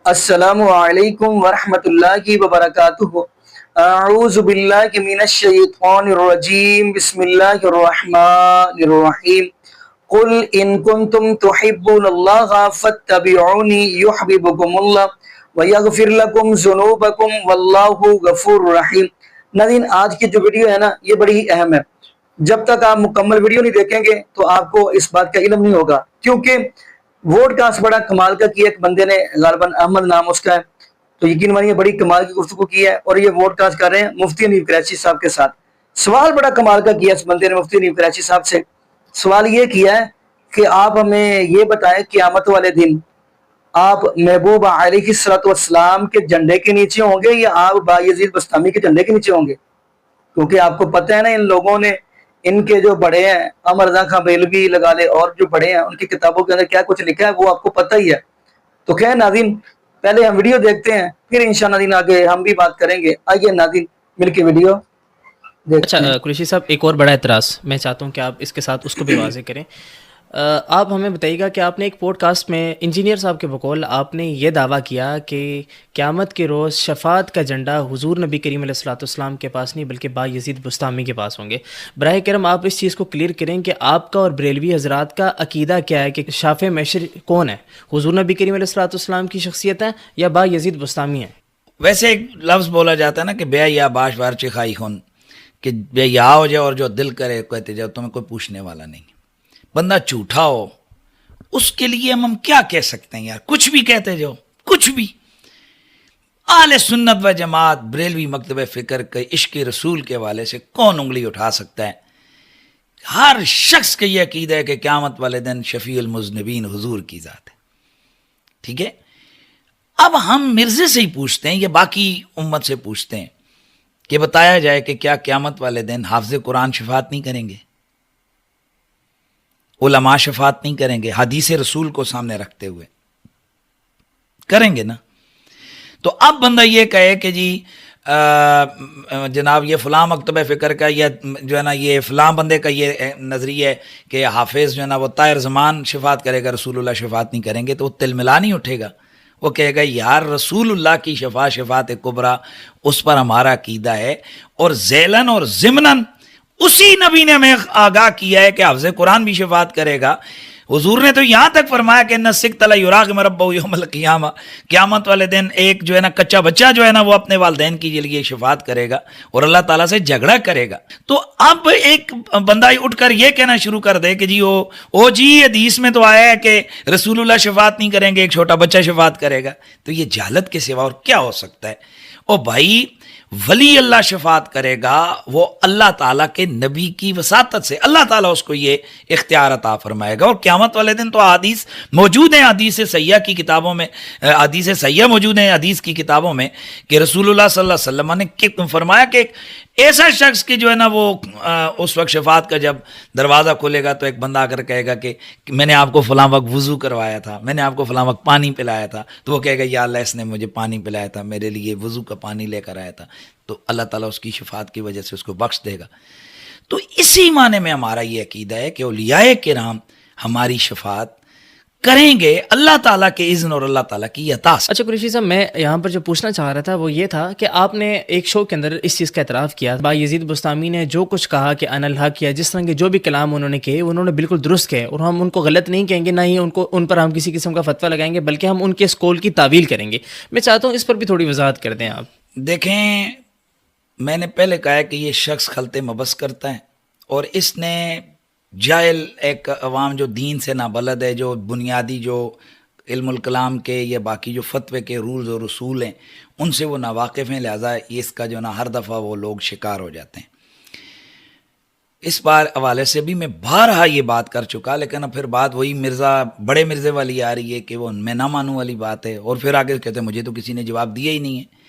السلام علیکم ورحمۃ اللہ وبرکاتہ۔ اعوذ باللہ من الشیطان الرجیم، بسم اللہ الرحمن الرحیم۔ قل ان کنتم تحبون اللہ فاتبعونی یحببکم اللہ ویغفر لکم ذنوبکم واللہ غفور رحیم۔ ناظرین، آج کی جو ویڈیو ہے نا، یہ بڑی ہی اہم ہے۔ جب تک آپ مکمل ویڈیو نہیں دیکھیں گے تو آپ کو اس بات کا علم نہیں ہوگا، کیونکہ ووڈ کاسٹ بڑا کمال کا کیا، ایک بندے نے غالباً احمد نام اس کا ہے، تو یقین مانیے بڑی کمال کی گفتگو کی ہے، اور یہ ووڈ کاسٹ کر رہے ہیں مفتی حنیف کریچی صاحب کے ساتھ۔ سوال بڑا کمال کا کیا اس بندے نے مفتی حنیف کریچی صاحب سے۔ سوال یہ کیا ہے کہ آپ ہمیں یہ بتائیں قیامت والے دن آپ محبوب علیہ الصلوۃ والسلام کے جھنڈے کے نیچے ہوں گے یا آپ بایزید بستامی کے جھنڈے کے نیچے ہوں گے؟ کیونکہ آپ کو پتہ ہے نا، ان لوگوں نے، ان کے جو بڑے ہیں عمر رضا خان بریلوی لگا لے اور جو بڑے ہیں، ان کی کتابوں کے اندر کیا کچھ لکھا ہے وہ آپ کو پتہ ہی ہے۔ تو خیر ناظرین، پہلے ہم ویڈیو دیکھتے ہیں، پھر انشاءاللہ ناظرین آگے ہم بھی بات کریں گے۔ آئیے ناظرین مل کے ویڈیو دیکھتے ہیں۔ قریشی صاحب، ایک اور بڑا اعتراض میں چاہتا ہوں کہ آپ اس کے ساتھ اس کو بھی واضح کریں۔ آپ ہمیں بتائیے گا کہ آپ نے ایک پوڈ کاسٹ میں انجینئر صاحب کے بقول آپ نے یہ دعویٰ کیا کہ قیامت کے روز شفاعت کا جھنڈا حضور نبی کریم علیہ الصلوۃ والسلام کے پاس نہیں بلکہ بایزید بستامی کے پاس ہوں گے۔ براہ کرم آپ اس چیز کو کلیئر کریں کہ آپ کا اور بریلوی حضرات کا عقیدہ کیا ہے کہ شافع محشر کون ہے، حضور نبی کریم علیہ الصلوۃ والسلام کی شخصیت ہے یا بایزید بستامی ہے؟ ویسے ایک لفظ بولا جاتا ہے نا کہ بے یا باش وارچ خائی خون، کہ بے یا ہو جائے اور جو دل کرے کہتے جاؤ، تمہیں کوئی پوچھنے والا نہیں۔ بندہ جھوٹا ہو اس کے لیے ہم کیا کہہ سکتے ہیں یار؟ کچھ بھی کہتے جاؤ، کچھ بھی۔ اہل سنت و جماعت بریلوی مکتب فکر کے عشق رسول کے حوالے سے کون انگلی اٹھا سکتا ہے؟ ہر شخص کا یہ عقیدہ ہے کہ قیامت والے دن شفیع المذنبین حضور کی ذات ہے، ٹھیک ہے؟ اب ہم مرزے سے ہی پوچھتے ہیں، یہ باقی امت سے پوچھتے ہیں کہ بتایا جائے کہ کیا قیامت والے دن حافظ قرآن شفاعت نہیں کریں گے؟ علماء شفاعت نہیں کریں گے؟ حدیث رسول کو سامنے رکھتے ہوئے کریں گے نا؟ تو اب بندہ یہ کہے کہ جی جناب یہ فلاں مکتب فکر کا یا جو ہے نا یہ فلاں بندے کا یہ نظریہ ہے کہ حافظ جو ہے نا وہ طاہر زمان شفاعت کرے گا، رسول اللہ شفاعت نہیں کریں گے، تو وہ تل ملا نہیں اٹھے گا۔ وہ کہے گا یار رسول اللہ کی شفاعت کبریٰ اس پر ہمارا عقیدہ ہے، اور ذیلاً اور ضمناً اسی نبی نے ہمیں آگاہ کیا ہے کہ حافظ قرآن بھی شفاعت کرے گا۔ حضور نے تو یہاں تک فرمایا کہ نسک تلا یراغم ربہ یوم القیامہ، قیامت والے دن ایک جو ہے نا کچا بچہ جو ہے نا وہ اپنے والدین کے لیے شفاعت کرے گا اور اللہ تعالیٰ سے جھگڑا کرے گا۔ تو اب ایک بندہ اٹھ کر یہ کہنا شروع کر دے کہ جی او جی حدیث میں تو آیا ہے کہ رسول اللہ شفاعت نہیں کریں گے، ایک چھوٹا بچہ شفاعت کرے گا، تو یہ جہالت کے سوا اور کیا ہو سکتا ہے؟ او بھائی، ولی اللہ شفاعت کرے گا وہ اللہ تعالیٰ کے نبی کی وساطت سے، اللہ تعالیٰ اس کو یہ اختیار عطا فرمائے گا۔ اور قیامت والے دن تو حدیث موجود ہیں، حدیث سیاح کی کتابوں میں، حدیث سیاح موجود ہیں حدیث کی کتابوں میں کہ رسول اللہ صلی اللہ علیہ وسلم نے فرمایا کہ ایک ایسا شخص کی جو ہے نا وہ اس وقت شفاعت کا جب دروازہ کھولے گا تو ایک بندہ آ کر کہے گا کہ میں نے آپ کو فلاں وقت وضو کروایا تھا، میں نے آپ کو فلاں وقت پانی پلایا تھا، تو وہ کہے گا یا اللہ اس نے مجھے پانی پلایا تھا، میرے لیے وضو کا پانی لے کر آیا تھا، تو اللہ تعالیٰ اس کی شفاعت کی وجہ سے اس کو بخش دے گا۔ تو اسی معنی میں ہمارا یہ عقیدہ ہے کہ اولیاء کرام ہماری شفاعت کریں گے اللہ تعالیٰ کے اذن اور اللہ تعالیٰ کی عطا سے۔ اچھا قریشی صاحب، میں یہاں پر جو پوچھنا چاہ رہا تھا وہ یہ تھا کہ آپ نے ایک شو کے اندر اس چیز کا اعتراف کیا، بایزید بستامی نے جو کچھ کہا کہ ان الحق، یا جس طرح کے جو بھی کلام انہوں نے کہے انہوں نے بالکل درست کہے، اور ہم ان کو غلط نہیں کہیں گے، نہ ہی ان پر ہم کسی قسم کا فتویٰ لگائیں گے، بلکہ ہم ان کے اس قول کی تعویل کریں گے۔ میں چاہتا ہوں اس پر بھی تھوڑی وضاحت کر دیں آپ۔ دیکھیں، میں نے پہلے کہا ہے کہ یہ شخص خلط مبس کرتا ہے، اور اس نے جاہل ایک عوام جو دین سے نابلد ہے، جو بنیادی جو علم الکلام کے یا باقی جو فتوے کے رولز اور رسول ہیں ان سے وہ ناواقف ہیں، لہٰذا اس کا جو نا ہر دفعہ وہ لوگ شکار ہو جاتے ہیں۔ اس بار حوالے سے بھی میں بارہا یہ بات کر چکا، لیکن اب پھر بات وہی بڑے مرزے والی آ رہی ہے کہ وہ میں نہ مانوں والی بات ہے، اور پھر آگے کہتے ہیں مجھے تو کسی نے جواب دیا ہی نہیں ہے۔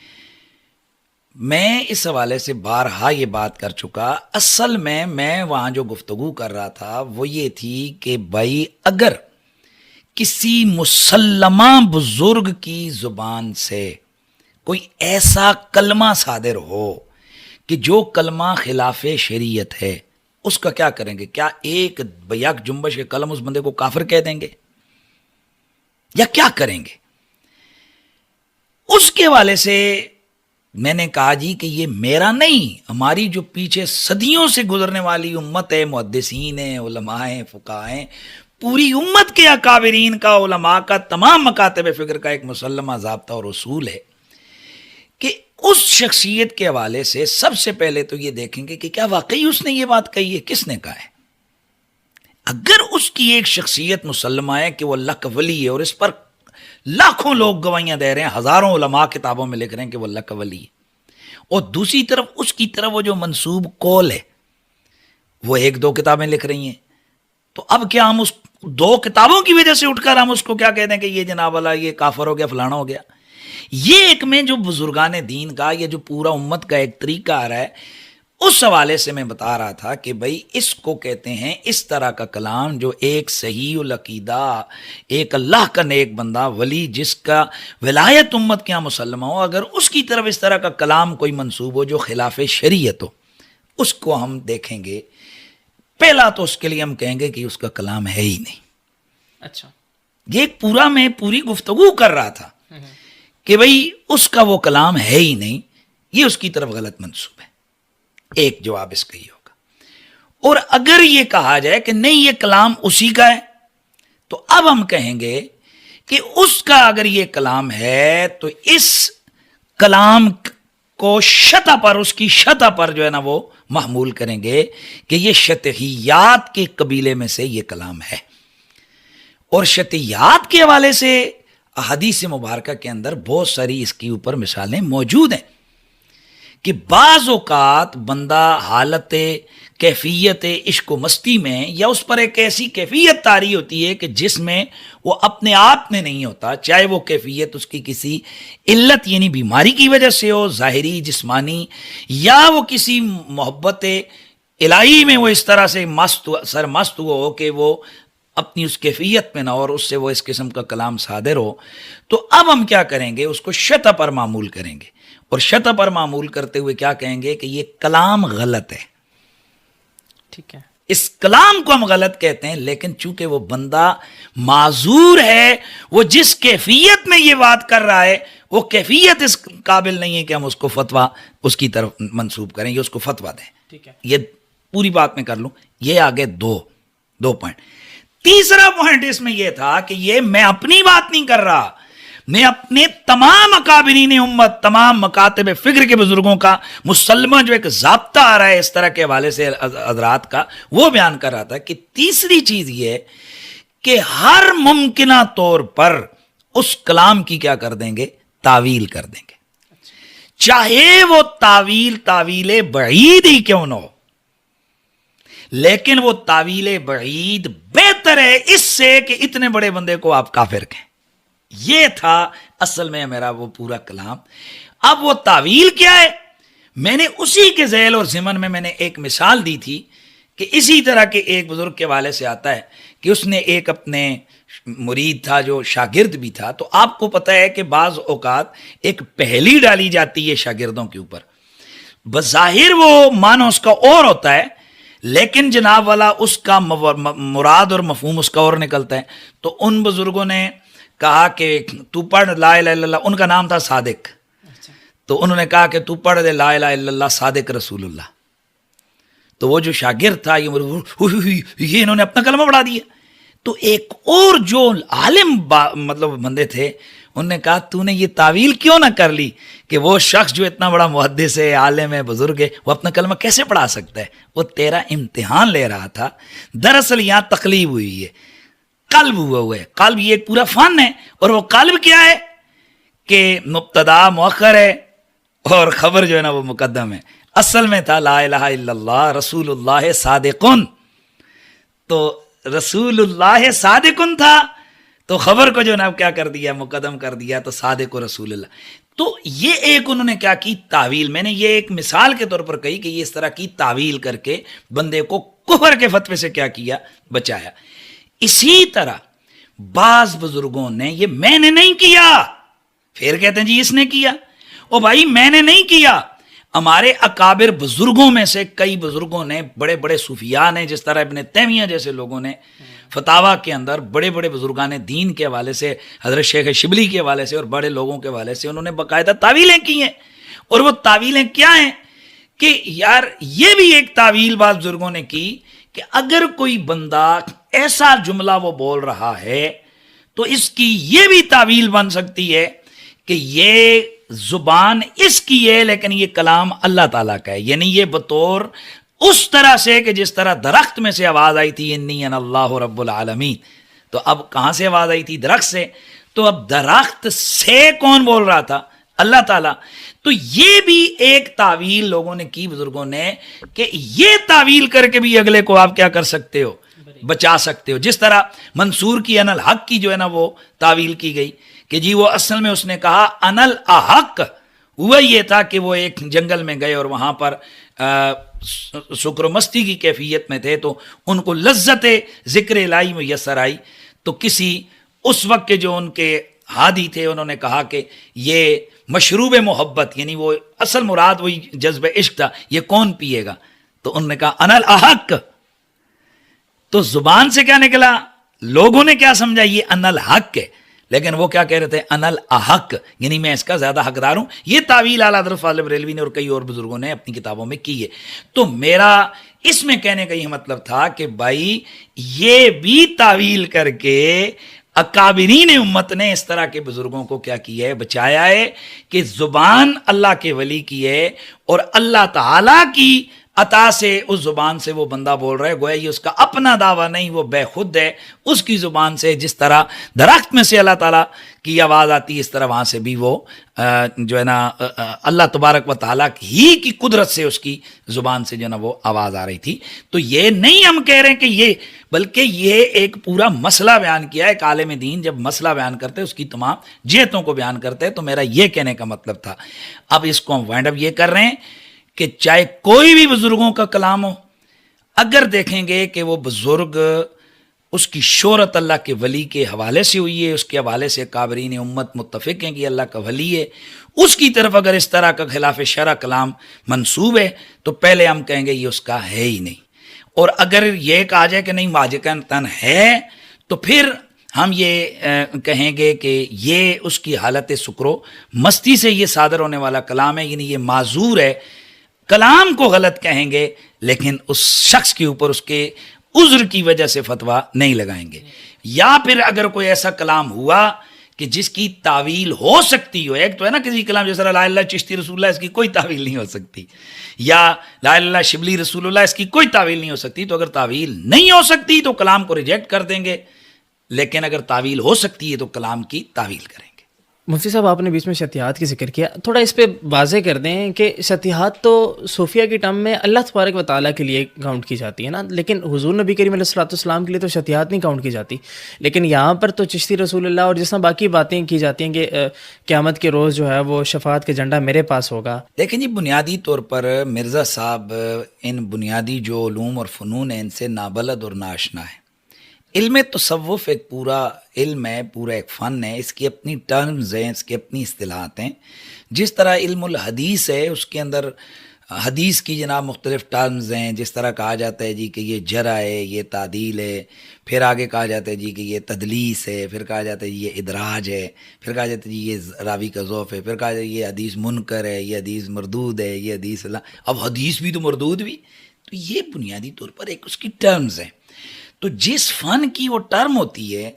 میں اس حوالے سے بارہا یہ بات کر چکا، اصل میں وہاں جو گفتگو کر رہا تھا وہ یہ تھی کہ بھائی اگر کسی مسلمہ بزرگ کی زبان سے کوئی ایسا کلمہ صادر ہو کہ جو کلمہ خلاف شریعت ہے، اس کا کیا کریں گے؟ کیا ایک بیک جنبش قلم اس بندے کو کافر کہہ دیں گے یا کیا کریں گے؟ اس کے حوالے سے میں نے کہا جی کہ یہ میرا نہیں، ہماری جو پیچھے صدیوں سے گزرنے والی امت ہے، محدثین ہیں، علماء ہیں، فقہاء ہیں، پوری امت کے اکابرین کا، علماء کا، تمام مکاتب فکر کا ایک مسلمہ ضابطہ اور اصول ہے کہ اس شخصیت کے حوالے سے سب سے پہلے تو یہ دیکھیں گے کہ کیا واقعی اس نے یہ بات کہی ہے، کس نے کہا ہے۔ اگر اس کی ایک شخصیت مسلمہ ہے کہ وہ اللہ کا ولی ہے، اور اس پر لاکھوں لوگ گواہیاں دے رہے ہیں، ہزاروں علماء کتابوں میں لکھ رہے ہیں کہ وہ اللہ کا ولی ہے، اور دوسری طرف اس کی طرف وہ جو منسوب قول ہے وہ ایک دو کتابیں لکھ رہی ہیں، تو اب کیا ہم اس دو کتابوں کی وجہ سے اٹھ کر ہم اس کو کیا کہتے ہیں کہ یہ جناب والا یہ کافر ہو گیا، فلانا ہو گیا؟ یہ ایک میں جو بزرگان دین کا، یہ جو پورا امت کا ایک طریقہ آ رہا ہے، اس حوالے سے میں بتا رہا تھا کہ بھائی اس کو کہتے ہیں اس طرح کا کلام جو ایک صحیح العقیدہ، ایک اللہ کا نیک بندہ ولی جس کا ولایت امت کے یہاں مسلمہ ہو، اگر اس کی طرف اس طرح کا کلام کوئی منسوب ہو جو خلاف شریعت ہو، اس کو ہم دیکھیں گے۔ پہلا تو اس کے لیے ہم کہیں گے کہ اس کا کلام ہے ہی نہیں۔ اچھا، یہ ایک پورا میں پوری گفتگو کر رہا تھا کہ بھئی اس کا وہ کلام ہے ہی نہیں، یہ اس کی طرف غلط منسوب ہے۔ ایک جواب اس کا ہی ہوگا۔ اور اگر یہ کہا جائے کہ نہیں یہ کلام اسی کا ہے، تو اب ہم کہیں گے کہ اس کا اگر یہ کلام ہے تو اس کلام کو شطح پر، اس کی شطح پر جو ہے نا وہ محمول کریں گے کہ یہ شطحیات کے قبیلے میں سے یہ کلام ہے۔ اور شطحیات کے حوالے سے احادیث مبارکہ کے اندر بہت ساری اس کے اوپر مثالیں موجود ہیں کہ بعض اوقات بندہ حالت کیفیت عشق و مستی میں، یا اس پر ایک ایسی کیفیت طاری ہوتی ہے کہ جس میں وہ اپنے آپ میں نہیں ہوتا، چاہے وہ کیفیت اس کی کسی علت یعنی بیماری کی وجہ سے ہو، ظاہری جسمانی، یا وہ کسی محبت الہی میں وہ اس طرح سے سرمست ہو کہ وہ اپنی اس کیفیت میں نہ، اور اس سے وہ اس قسم کا کلام صادر ہو۔ تو اب ہم کیا کریں گے، اس کو شطح پر معمول کریں گے، اور شطح پر معمول کرتے ہوئے کیا کہیں گے کہ یہ کلام غلط ہے۔ ٹھیک ہے، اس کلام کو ہم غلط کہتے ہیں، لیکن چونکہ وہ بندہ معذور ہے، وہ جس کیفیت میں یہ بات کر رہا ہے وہ کیفیت اس قابل نہیں ہے کہ ہم اس کو فتویٰ اس کی طرف منسوب کریں، یہ اس کو فتویٰ دیں۔ ٹھیک ہے، یہ پوری بات میں کر لوں، یہ آگے دو پوائنٹ۔ تیسرا پوائنٹ اس میں یہ تھا کہ یہ میں اپنی بات نہیں کر رہا، میں اپنے تمام اکابرین امت، تمام مکاتب فکر کے بزرگوں کا مسلمہ جو ایک ضابطہ آ رہا ہے اس طرح کے حوالے سے حضرات کا، وہ بیان کر رہا تھا کہ تیسری چیز یہ ہے کہ ہر ممکنہ طور پر اس کلام کی کیا کر دیں گے، تعویل کر دیں گے، چاہے وہ تعویل بعید ہی کیوں نہ ہو، لیکن وہ تعویل بعید بہتر ہے اس سے کہ اتنے بڑے بندے کو آپ کافر کہیں۔ یہ تھا اصل میں میرا وہ پورا کلام۔ اب وہ تعویل کیا ہے، میں نے اسی کے ذیل اور ضمن میں نے ایک مثال دی تھی کہ اسی طرح کے ایک بزرگ کے حوالے سے آتا ہے کہ اس نے ایک اپنے مرید تھا جو شاگرد بھی تھا، تو آپ کو پتہ ہے کہ بعض اوقات ایک پہلی ڈالی جاتی ہے شاگردوں کے اوپر، بظاہر وہ معنی اس کا اور ہوتا ہے، لیکن جناب والا اس کا مراد اور مفہوم اس کا اور نکلتا ہے۔ تو ان بزرگوں نے کہا کہ تو پڑھ لا الہ الا اللہ، ان کا نام تھا صادق، تو انہوں نے کہا کہ تو پڑھ دے لا الہ الا اللہ صادق رسول اللہ۔ تو وہ جو شاگرد تھا یہ انہوں نے اپنا کلمہ پڑھا دیا۔ تو ایک اور جو عالم مطلب بندے تھے، انہوں نے کہا تو نے یہ تعویل کیوں نہ کر لی کہ وہ شخص جو اتنا بڑا محدث ہے، عالم ہے، بزرگ ہے، وہ اپنا کلمہ کیسے پڑھا سکتا ہے؟ وہ تیرا امتحان لے رہا تھا۔ دراصل یہاں تقلیب ہوئی ہے، قلب ہوا ہے۔ قلب یہ ایک پورا فن ہے، اور وہ قلب کیا ہے کہ مبتدا مؤخر ہے اور خبر جو ہے نا وہ مقدم ہے۔ اصل میں تھا لا الہ الا اللہ رسول اللہ صادقن، تو رسول اللہ صادقن تھا، تو خبر کو جو نا کیا کر دیا، مقدم کر دیا، تو صادق و رسول اللہ۔ تو یہ ایک انہوں نے کیا کی تعویل، میں نے یہ ایک مثال کے طور پر کہی کہ یہ اس طرح کی تعویل کر کے بندے کو کفر کے فتوے سے کیا کیا، بچایا۔ اسی طرح بعض بزرگوں نے یہ میں نے نہیں کیا، پھر کہتے ہیں جی اس نے کیا۔ او بھائی میں نے نہیں کیا، ہمارے اکابر بزرگوں میں سے کئی بزرگوں نے، بڑے بڑے صوفیاء نے، جس طرح ابن تیمیہ جیسے لوگوں نے فتاوا کے اندر بڑے بڑے بزرگان دین کے حوالے سے، حضرت شیخ شبلی کے حوالے سے اور بڑے لوگوں کے حوالے سے انہوں نے باقاعدہ تعویلیں کی ہیں. اور وہ تعویلیں کیا ہیں کہ یار یہ بھی ایک تعویل بعض بزرگوں نے کی کہ اگر کوئی بندہ ایسا جملہ وہ بول رہا ہے تو اس کی یہ بھی تعویل بن سکتی ہے کہ یہ زبان اس کی ہے لیکن یہ کلام اللہ تعالیٰ کا ہے. یعنی یہ بطور اس طرح سے کہ جس طرح درخت میں سے آواز آئی تھی انی انا اللہ رب العالمین. تو اب کہاں سے آواز آئی تھی؟ درخت سے. تو اب درخت سے کون بول رہا تھا؟ اللہ تعالیٰ. تو یہ بھی ایک تعویل لوگوں نے کی بزرگوں نے کہ یہ تعویل کر کے بھی اگلے کو آپ کیا کر سکتے ہو؟ بچا سکتے ہو. جس طرح منصور کی ان الحق کی جو ہے نا وہ تعویل کی گئی کہ جی وہ اصل میں اس نے کہا ان الاحق. ہوا یہ تھا کہ وہ ایک جنگل میں گئے اور وہاں پر سکر و مستی کی کیفیت میں تھے تو ان کو لذت ذکر الہی میسر آئی. تو کسی اس وقت کے جو ان کے ہادی تھے انہوں نے کہا کہ یہ مشروب محبت، یعنی وہ اصل مراد وہی جذب عشق تھا، یہ کون پیے گا؟ تو انہوں نے کہا ان الاحق. تو زبان سے کیا نکلا؟ لوگوں نے کیا سمجھا یہ ان الحق ہے، لیکن وہ کیا کہہ رہے تھے؟ ان الاحق، یعنی میں اس کا زیادہ حقدار ہوں. یہ تعویل اعلیٰ حضرت فاضل بریلوی نے اور کئی اور بزرگوں نے اپنی کتابوں میں کی ہے. تو میرا اس میں کہنے کا یہ مطلب تھا کہ بھائی یہ بھی تعویل کر کے اکابرین امت نے اس طرح کے بزرگوں کو کیا کیا ہے؟ بچایا ہے کہ زبان اللہ کے ولی کی ہے اور اللہ تعالیٰ کی عطا سے اس زبان سے وہ بندہ بول رہا ہے، گویا یہ اس کا اپنا دعویٰ نہیں، وہ بے خود ہے. اس کی زبان سے جس طرح درخت میں سے اللہ تعالیٰ کی آواز آتی ہے اس طرح وہاں سے بھی وہ جو ہے نا اللہ تبارک و تعالیٰ ہی کی قدرت سے اس کی زبان سے جو ہے نا وہ آواز آ رہی تھی. تو یہ نہیں ہم کہہ رہے ہیں کہ یہ، بلکہ یہ ایک پورا مسئلہ بیان کیا ہے. ایک عالم دین جب مسئلہ بیان کرتے اس کی تمام جہتوں کو بیان کرتے تو میرا یہ کہنے کا مطلب تھا. اب اس کو ہم وائنڈ اپ یہ کر رہے ہیں کہ چاہے کوئی بھی بزرگوں کا کلام ہو، اگر دیکھیں گے کہ وہ بزرگ اس کی شہرت اللہ کے ولی کے حوالے سے ہوئی ہے، اس کے حوالے سے کابرین امت متفق ہیں کہ اللہ کا ولی ہے، اس کی طرف اگر اس طرح کا خلاف شرع کلام منسوب ہے تو پہلے ہم کہیں گے یہ اس کا ہے ہی نہیں. اور اگر یہ کہا جائے کہ نہیں واجباً ہے تو پھر ہم یہ کہیں گے کہ یہ اس کی حالت سکر و مستی سے یہ صادر ہونے والا کلام ہے، یعنی یہ معذور ہے. کلام کو غلط کہیں گے لیکن اس شخص کے اوپر اس کے عذر کی وجہ سے فتویٰ نہیں لگائیں گے. یا پھر اگر کوئی ایسا کلام ہوا کہ جس کی تعویل ہو سکتی ہو، ایک تو ہے نا کسی کلام جیسا لا الہ الا اللہ چشتی رسول اللہ، اس کی کوئی تعویل نہیں ہو سکتی، یا لا الہ الا اللہ شبلی رسول اللہ، اس کی کوئی تعویل نہیں ہو سکتی. تو اگر تعویل نہیں ہو سکتی تو کلام کو ریجیکٹ کر دیں گے، لیکن اگر تعویل ہو سکتی ہے تو کلام کی تعویل کریں گے. مفتی صاحب آپ نے بیچ میں شتیہات کی ذکر کیا، تھوڑا اس پہ واضح کر دیں کہ شتیہات تو صوفیہ کی ٹرم میں اللہ تبارک و تعالیٰ کے لیے کاؤنٹ کی جاتی ہے نا، لیکن حضور نبی کریم علیہ الصلوۃ والسلام کے لیے تو شتیہات نہیں کاؤنٹ کی جاتی. لیکن یہاں پر تو چشتی رسول اللہ اور جس طرح باقی باتیں کی جاتی ہیں کہ قیامت کے روز جو ہے وہ شفاعت کا جھنڈا میرے پاس ہوگا. لیکن جی بنیادی طور پر مرزا صاحب ان بنیادی جو علوم اور فنون ہیں ان سے نابلد اور ناشنا ہے. علم تصوف ایک پورا علم ہے، پورا ایک فن ہے، اس کی اپنی ٹرمز ہیں، اس کی اپنی اصطلاحات ہیں. جس طرح علم الحدیث ہے اس کے اندر حدیث کی جناب مختلف ٹرمز ہیں. جس طرح کہا جاتا ہے جی کہ یہ جرح ہے، یہ تعدیل ہے، پھر آگے کہا جاتا ہے جی کہ یہ تدلیس ہے، پھر کہا جاتا ہے جی یہ ادراج ہے، پھر کہا جاتا ہے جی یہ راوی کا ضعف ہے، پھر کہا جاتا ہے یہ حدیث منکر ہے، یہ حدیث مردود ہے، یہ حدیث اب حدیث بھی تو مردود بھی. تو یہ بنیادی طور پر ایک اس کی ٹرمز ہیں. تو جس فن کی وہ ٹرم ہوتی ہے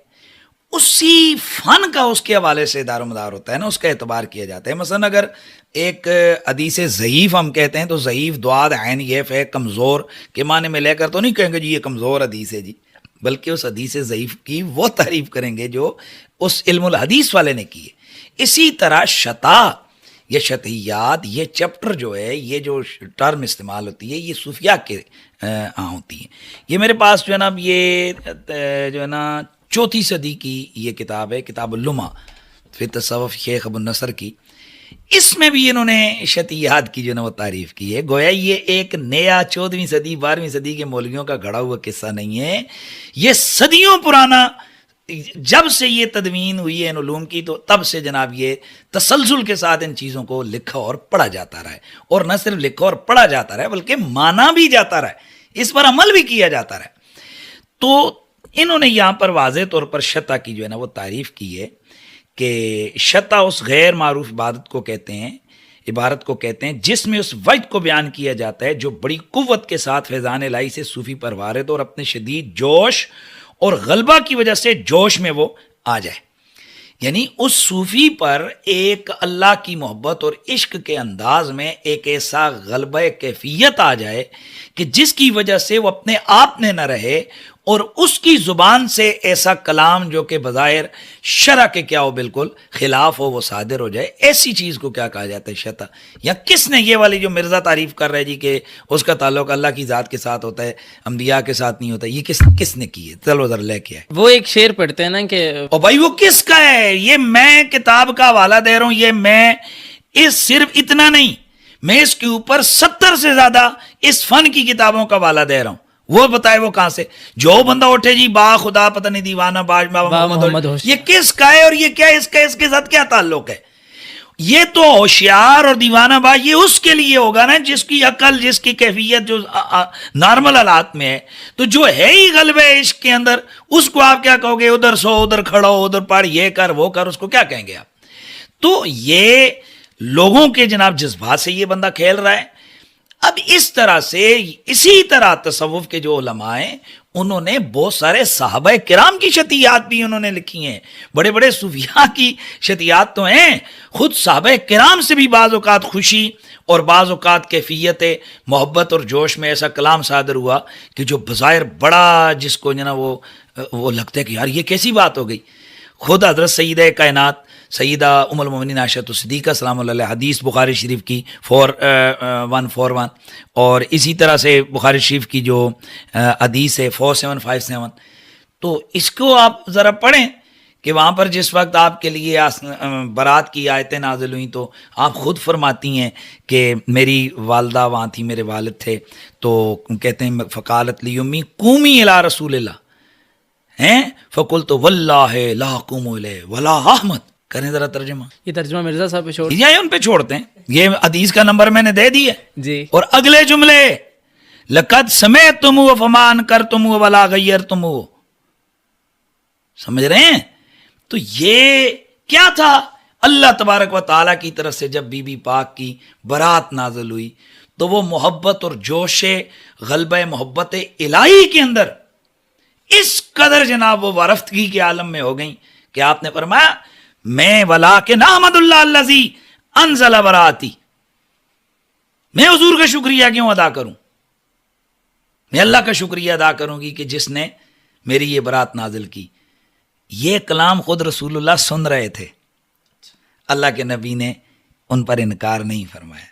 اسی فن کا اس کے حوالے سے دار و مدار ہوتا ہے نا، اس کا اعتبار کیا جاتا ہے. مثلا اگر ایک حدیث ضعیف ہم کہتے ہیں تو ضعیف دعاد عین یف ہے، کمزور کے معنی میں لے کر تو نہیں کہیں گے جی یہ کمزور حدیث ہے جی، بلکہ اس حدیث ضعیف کی وہ تعریف کریں گے جو اس علم الحدیث والے نے کی ہے. اسی طرح شتا یا شتیات یہ چیپٹر جو ہے، یہ جو ٹرم استعمال ہوتی ہے یہ صوفیہ کے ہوتی ہیں. یہ میرے پاس جو ہے نا یہ جو ہے نا 4 صدی کی یہ کتاب ہے، کتاب اللمع فی تصوف شیخ ابو النصر کی. اس میں بھی انہوں نے شتیات کی جو ہے نا وہ تعریف کی ہے. گویا یہ ایک نیا 14ویں صدی 12ویں صدی کے مولویوں کا گھڑا ہوا قصہ نہیں ہے، یہ صدیوں پرانا. جب سے یہ تدوین ہوئی ہے ان علوم کی تو تب سے جناب یہ تسلسل کے ساتھ ان چیزوں کو لکھا اور پڑھا جاتا رہا ہے. اور نہ صرف لکھا اور پڑھا جاتا رہا ہے بلکہ مانا بھی جاتا رہا ہے، اس پر عمل بھی کیا جاتا رہا ہے. تو انہوں نے یہاں پر واضح طور پر شتا کی جو ہے نا وہ تعریف کی ہے کہ شتا اس غیر معروف عبادت کو کہتے ہیں، عبارت کو کہتے ہیں جس میں اس وجد کو بیان کیا جاتا ہے جو بڑی قوت کے ساتھ فیضان الہی سے صوفی پر وارد اور اپنے شدید جوش اور غلبہ کی وجہ سے جوش میں وہ آ جائے. یعنی اس صوفی پر ایک اللہ کی محبت اور عشق کے انداز میں ایک ایسا غلبہ کیفیت آ جائے کہ جس کی وجہ سے وہ اپنے آپ میں نہ رہے اور اس کی زبان سے ایسا کلام جو کہ بظاہر شرع کے کیا ہو بالکل خلاف ہو وہ صادر ہو جائے. ایسی چیز کو کیا کہا جاتا ہے؟ شتا. یا کس نے یہ والی جو مرزا تعریف کر رہے جی کہ اس کا تعلق اللہ کی ذات کے ساتھ ہوتا ہے انبیاء کے ساتھ نہیں ہوتا، یہ کس نے کی ہے؟ چلو ذرا لے کے آئے. وہ ایک شعر پڑھتے ہیں نا کہ اور بھائی وہ کس کا ہے؟ یہ میں کتاب کا حوالہ دے رہا ہوں، یہ میں اس صرف اتنا نہیں، میں اس کے اوپر 70 سے زیادہ اس فن کی کتابوں کا حوالہ دے رہا ہوں. وہ بتائے وہ کہاں سے؟ جو بندہ اٹھے جی با خدا پتہ نہیں دیوانہ باج محمد ہوشیار، یہ کس کا ہے اور یہ کیا ہے؟ اس کے ساتھ کیا تعلق ہے؟ یہ تو ہوشیار اور دیوانہ باج یہ اس کے لیے ہوگا نا جس کی عقل، جس کی کیفیت جو نارمل حالات میں ہے. تو جو ہے ہی غلبہ عشق کے اندر، اس کو آپ کیا کہو گے؟ ادھر سو، ادھر کھڑا ہو، ادھر پڑھ، یہ کر وہ کر، اس کو کیا کہیں گے آپ؟ تو یہ لوگوں کے جناب جذبات سے یہ بندہ کھیل رہا ہے. اب اس طرح سے اسی طرح تصوف کے جو علماء ہیں انہوں نے بہت سارے صحابہ کرام کی شتیات بھی انہوں نے لکھی ہیں، بڑے بڑے صوفیاء کی شتیات تو ہیں. خود صحابہ کرام سے بھی بعض اوقات خوشی اور بعض اوقات کیفیت محبت اور جوش میں ایسا کلام صادر ہوا کہ جو بظاہر بڑا جس کو نا وہ لگتا ہے کہ یار یہ کیسی بات ہو گئی. خود حضرت سیدہ کائنات سیدہ ام المومنین عائشہ صدیقہ سلام اللہ علیہ، حدیث بخاری شریف کی 4141 اور اسی طرح سے بخاری شریف کی جو حدیث ہے 4757. تو اس کو آپ ذرا پڑھیں کہ وہاں پر جس وقت آپ کے لیے برات کی آیتیں نازل ہوئیں تو آپ خود فرماتی ہیں کہ میری والدہ وہاں تھی، میرے والد تھے، تو کہتے ہیں فقالت لی امی قومی الی رسول اللہ ہیں فقلت واللہ لا قوم الیہ ولا احمد. کریں ذرا ترجمہ. یہ ترجمہ مرزا صاحب پہ چھوڑ یا ان پہ چھوڑتے ہیں. یہ حدیث کا نمبر میں نے دے دی ہے جی. اور اگلے جملے لقد سمعتم فما انکرتم ولا غیرتم، سمجھ رہے ہیں؟ تو یہ کیا تھا؟ اللہ تبارک و تعالیٰ کی طرف سے جب بی بی پاک کی برات نازل ہوئی تو وہ محبت اور جوش غلبہ محبت الہی کے اندر اس قدر جناب وہ وارفتگی کے عالم میں ہو گئیں کہ آپ نے فرمایا میں ولیکن احمد اللہ الذی انزل براتی، میں حضور کا شکریہ کیوں ادا کروں؟ میں اللہ کا شکریہ ادا کروں گی کہ جس نے میری یہ برات نازل کی. یہ کلام خود رسول اللہ سن رہے تھے، اللہ کے نبی نے ان پر انکار نہیں فرمایا.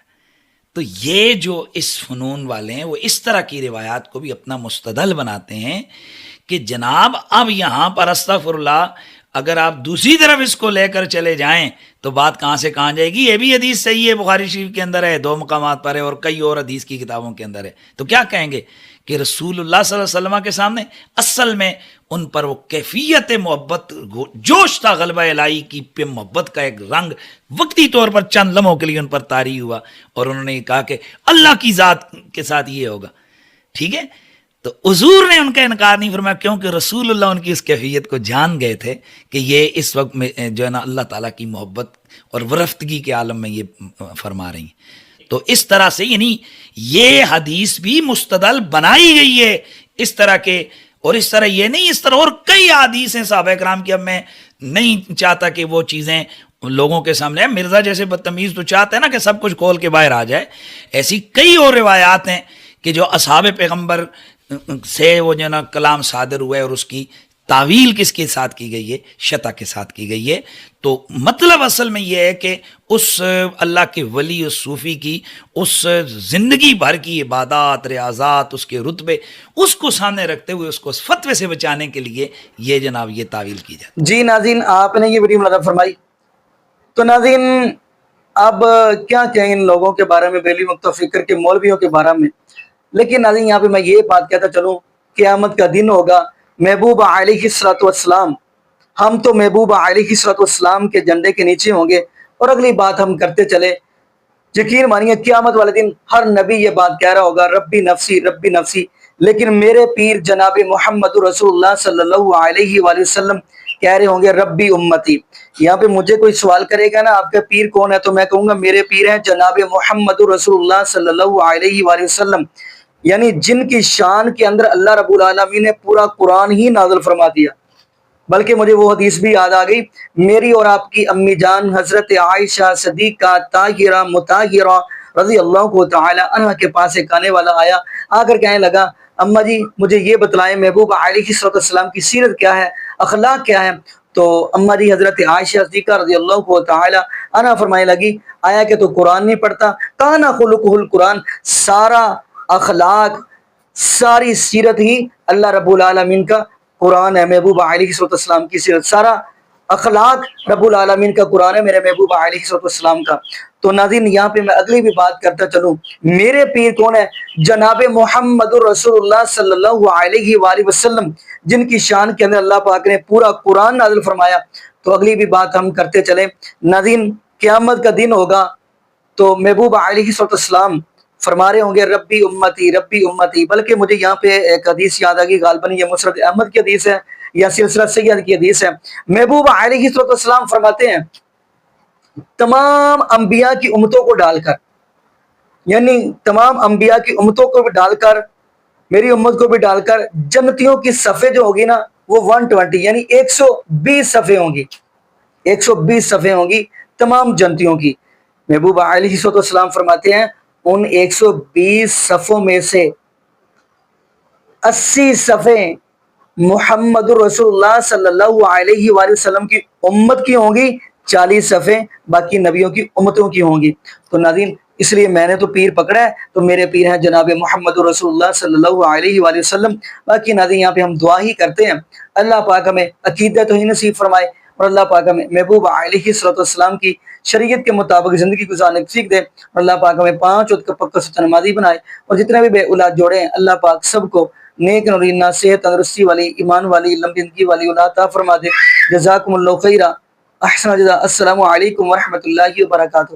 تو یہ جو اس فنون والے ہیں وہ اس طرح کی روایات کو بھی اپنا مستدل بناتے ہیں کہ جناب اب یہاں پر استغفر اللہ اگر آپ دوسری طرف اس کو لے کر چلے جائیں تو بات کہاں سے کہاں جائے گی. یہ بھی حدیث صحیح ہے، بخاری شریف کے اندر ہے، 2 مقامات پر ہے اور کئی اور حدیث کی کتابوں کے اندر ہے. تو کیا کہیں گے کہ رسول اللہ صلی اللہ علیہ وسلم کے سامنے اصل میں ان پر وہ کیفیت محبت جوش تھا، غلبہ الہی کی پہ محبت کا ایک رنگ وقتی طور پر چند لمحوں کے لیے ان پر طاری ہوا اور انہوں نے کہا کہ اللہ کی ذات کے ساتھ یہ ہوگا. ٹھیک ہے، تو حضور نے ان کا انکار نہیں فرمایا کیونکہ رسول اللہ ان کی اس کیفیت کو جان گئے تھے کہ یہ اس وقت میں جو ہے نا اللہ تعالیٰ کی محبت اور ورفتگی کے عالم میں یہ فرما رہی ہیں. تو اس طرح سے یعنی یہ حدیث بھی مستدل بنائی گئی ہے اس طرح کے، اور اس طرح یہ نہیں، اس طرح اور کئی حدیث ہیں صحابہ کرام کی. اب میں نہیں چاہتا کہ وہ چیزیں لوگوں کے سامنے، مرزا جیسے بدتمیز تو چاہتے ہیں نا کہ سب کچھ کھول کے باہر آ جائے، ایسی کئی اور روایات ہیں کہ جو اصحاب پیغمبر سے وہ جو نا کلام صادر ہوا ہے اور اس کی تعویل کس کے ساتھ کی گئی ہے؟ شتا کے ساتھ کی گئی ہے. تو مطلب اصل میں یہ ہے کہ اس اللہ کے ولی، اس صوفی کی اس زندگی بھر کی عبادات، ریاضات، اس کے رتبے، اس کو سامنے رکھتے ہوئے اس کو اس فتوے سے بچانے کے لیے یہ جناب یہ تعویل کی جاتی. جی ناظرین، آپ نے یہ ویڈیو ملاحظہ فرمائی. تو ناظرین اب کیا کہیں ان لوگوں کے بارے میں، بیلی مکتب فکر کے مولویوں کے بارے میں. لیکن ناظرین یہاں پہ میں یہ بات کہتا چلوں، قیامت کا دن ہوگا، محبوب علیہ الصلوۃ والسلام، ہم تو محبوب علیہ الصلوۃ والسلام کے جھنڈے کے نیچے ہوں گے. اور اگلی بات ہم کرتے چلے، یقین مانیے قیامت والے دن ہر نبی یہ بات کہہ رہا ہوگا ربی نفسی ربی نفسی. لیکن میرے پیر جناب محمد رسول اللہ صلی اللہ علیہ وآلہ وسلم کہہ رہے ہوں گے ربی امتی. یہاں پہ مجھے کوئی سوال کرے گا نا آپ کا پیر کون ہے، تو میں کہوں گا میرے پیر ہیں جناب محمد رسول اللہ صلی اللہ علیہ وآلہ وسلم، یعنی جن کی شان کے اندر اللہ رب العالمین نے پورا قرآن ہی نازل فرما دیا. بلکہ مجھے وہ حدیث بھی یاد آ گئی، میری اور آپ کی امی جان حضرت عائشہ صدیقہ طاہرہ مطہرہ رضی اللہ تعالی عنہ کے پاس ایک آنے والا آیا، آ کر کہنے لگا اماں جی مجھے یہ بتلائیں محبوب علیہ السلام کی سیرت کیا ہے، اخلاق کیا ہے. تو اماں جی حضرت عائشہ صدیقہ رضی اللہ تعالی عنہ فرمانے لگی آیا کہ تو قرآن نہیں پڑھتا، کانا خلقہ القرآن، سارا اخلاق ساری سیرت ہی اللہ رب العالمین کا قرآن ہے. محبوب علیہ السلام کی سیرت، سارا اخلاق رب العالمین کا قرآن ہے میرے محبوب علیہ السلام کا. تو ناظرین یہاں پہ میں اگلی بھی بات کرتا چلوں، میرے پیر کون ہے؟ جناب محمد رسول اللہ صلی اللہ علیہ وآلہ وسلم، جن کی شان کے اندر اللہ پاک نے پورا قرآن نازل فرمایا. تو اگلی بھی بات ہم کرتے چلیں. ناظرین قیامت کا دن ہوگا تو محبوب علیہ السلام فرما رہے ہوں گے ربی امتی ربی امتی. بلکہ مجھے یہاں پہ ایک حدیث یاد آ گئی، غالباً یہ مسند احمد کی حدیث ہے یا سلسلہ سید کی حدیث ہے. محبوب علیہ السلام فرماتے ہیں تمام انبیاء کی امتوں کو ڈال کر، یعنی تمام انبیاء کی امتوں کو بھی ڈال کر، میری امت کو بھی ڈال کر، جنتیوں کی صفحے جو ہوگی نا وہ 120 یعنی 120 صفحے ہوں گی، 120 صفحے ہوں گی تمام جنتیوں کی. محبوب علیہ السلام فرماتے ہیں ان 120 صفوں میں سے 80 صفحے محمد رسول اللہ صلی اللہ علیہ وآلہ وسلم کی امت کی ہوں گی، 40 صفحے باقی نبیوں کی امتوں کی ہوں گی. تو ناظرین اس لیے میں نے تو پیر پکڑا ہے تو میرے پیر ہیں جناب محمد رسول اللہ صلی اللہ علیہ وآلہ وسلم. باقی ناظرین یہاں پہ ہم دعا ہی کرتے ہیں اللہ پاک ہمیں عقیدت ہی نصیب فرمائے اور اللہ پاک ہمیں محبوب علیہ السلام کی شریعت کے مطابق زندگی گزارنے کی سیکھ دے اور اللہ پاک ہمیں 5 وقت کا پکا سچا نمازی بنائے اور جتنے بھی بے اولاد جوڑے ہیں اللہ پاک سب کو نیک نورینہ صحت تندرستی والی ایمان والی لمبی زندگی والی اولاد عطا فرما دے. جزاکم اللہ خیرہ، احسن جزا. السلام علیکم ورحمۃ اللہ وبرکاتہ.